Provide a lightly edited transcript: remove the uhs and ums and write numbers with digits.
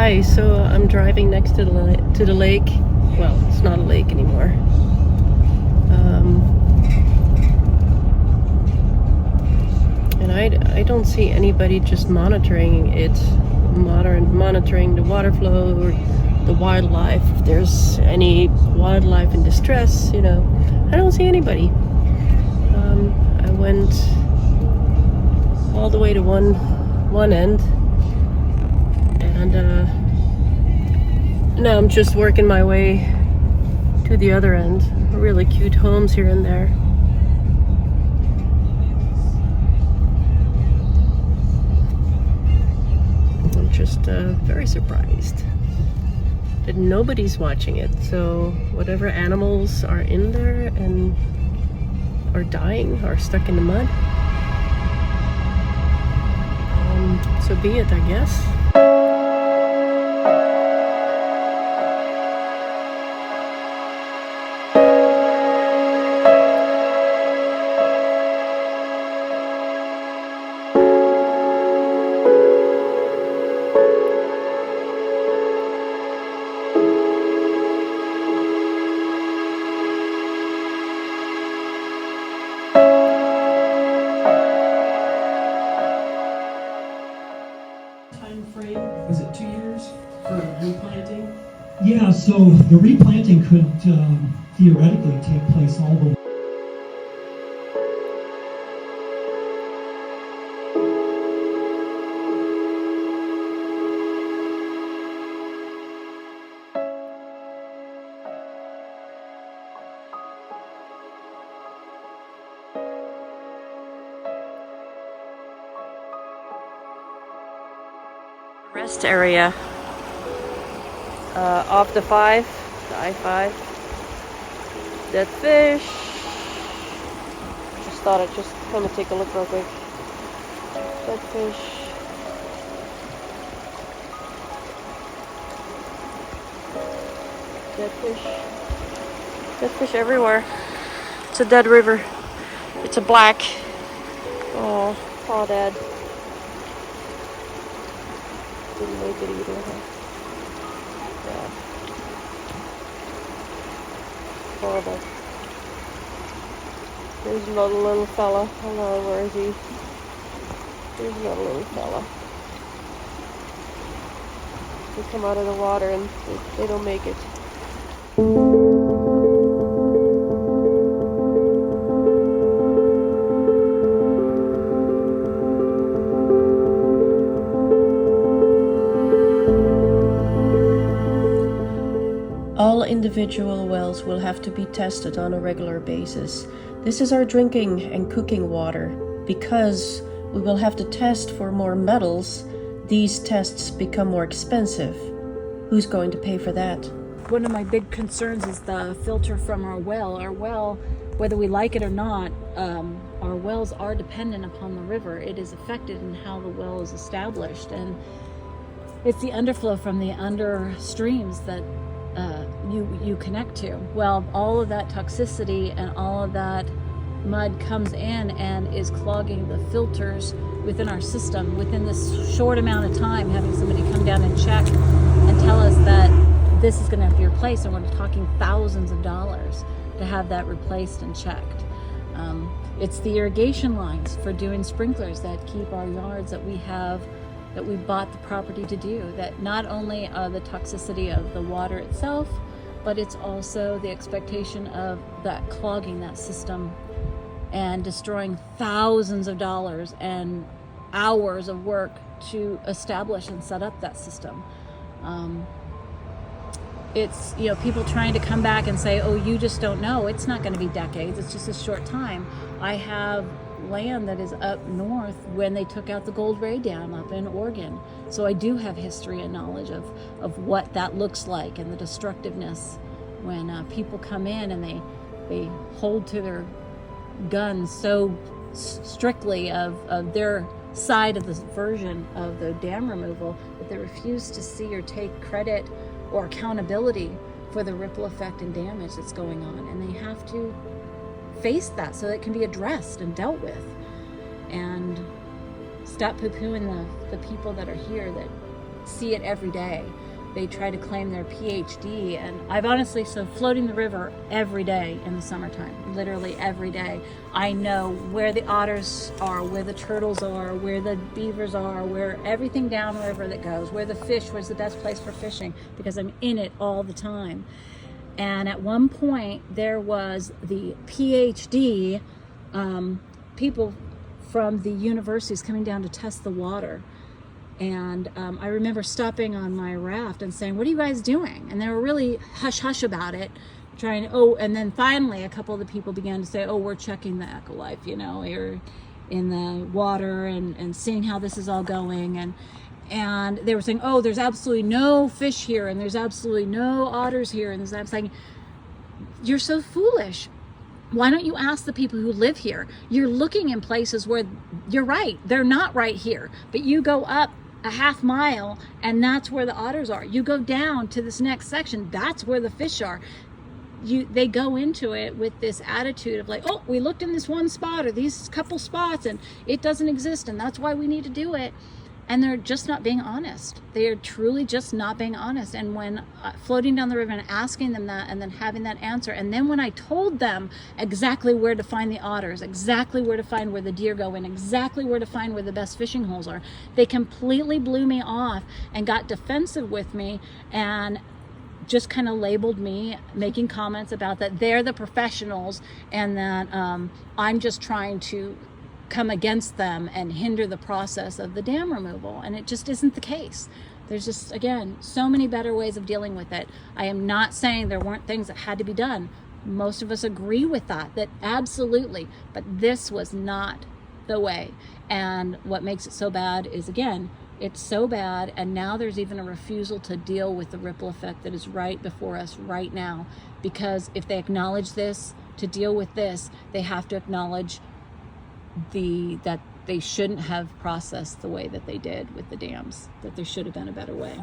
Hi, so I'm driving next to the lake. Well, it's not a lake anymore. And I don't see anybody just monitoring it, monitoring the water flow or the wildlife. If there's any wildlife in distress, you know, I don't see anybody. I went all the way to one end, and now I'm just working my way to the other end. Really cute homes here and there. I'm just very surprised that nobody's watching it. So whatever animals are in there and are dying, are stuck in the mud, so be it, I guess. Is it 2 years for replanting? Yeah, so the replanting could theoretically take place all the way. Rest area off the I-5. Dead fish. Just thought I'd just come and take a look real quick. Dead fish. Dead fish. Dead fish everywhere. It's a dead river. It's a black. Oh, Dad. Didn't make it either, huh? Yeah. Horrible. There's another little fella. Hello, where is he? There's another little fella. They come out of the water and they don't make it. All individual wells will have to be tested on a regular basis. This is our drinking and cooking water. Because we will have to test for more metals, these tests become more expensive. Who's going to pay for that? One of my big concerns is the filter from our well. Our well, whether we like it or not, our wells are dependent upon the river. It is affected in how the well is established, and it's the underflow from the under streams that you connect to. Well, all of that toxicity and all of that mud comes in and is clogging the filters within our system. Within this short amount of time, having somebody come down and check and tell us that this is going to have to be replaced, and we're talking thousands of dollars to have that replaced and checked. It's the irrigation lines for doing sprinklers that keep our yards that we bought the property to do, that not only are the toxicity of the water itself, but it's also the expectation of that clogging that system and destroying thousands of dollars and hours of work to establish and set up that system. It's, you know, people trying to come back and say, oh, you just don't know. It's not going to be decades. It's just a short time. I have land that is up north when they took out the Gold Ray Dam up in Oregon. So I do have history and knowledge of what that looks like and the destructiveness when people come in and they hold to their guns so strictly of their side of the version of the dam removal that they refuse to see or take credit or accountability for the ripple effect and damage that's going on. And they have to face that so that it can be addressed and dealt with. And stop poo-pooing the people that are here that see it every day. They try to claim their PhD, and I've honestly, so floating the river every day in the summertime, literally every day, I know where the otters are, where the turtles are, where the beavers are, where everything downriver that goes, where the fish, where's the best place for fishing, because I'm in it all the time. And at one point there was the PhD people from the universities coming down to test the water. And I remember stopping on my raft and saying, what are you guys doing? And they were really hush-hush about it, and then finally a couple of the people began to say, oh, we're checking the ecolife, or in the water and seeing how this is all going. And they were saying, oh, there's absolutely no fish here, and there's absolutely no otters here. And I'm saying, you're so foolish. Why don't you ask the people who live here? You're looking in places where you're right, they're not right here, but you go up a half mile and that's where the otters are. You go down to this next section, that's where the fish are. They go into it with this attitude of like, oh, we looked in this one spot or these couple spots and it doesn't exist and that's why we need to do it. And they're just not being honest. They are truly just not being honest. And when floating down the river and asking them that and then having that answer, and then when I told them exactly where to find the otters, exactly where to find where the deer go in, exactly where to find where the best fishing holes are, they completely blew me off and got defensive with me and just kind of labeled me, making comments about that they're the professionals and that I'm just trying to come against them and hinder the process of the dam removal. And it just isn't the case. There's just, again, so many better ways of dealing with it. I am not saying there weren't things that had to be done. Most of us agree with that absolutely, but this was not the way. And what makes it so bad is, again, it's so bad, and now there's even a refusal to deal with the ripple effect that is right before us right now. Because if they acknowledge this, to deal with this, they have to acknowledge that they shouldn't have processed the way that they did with the dams, that there should have been a better way.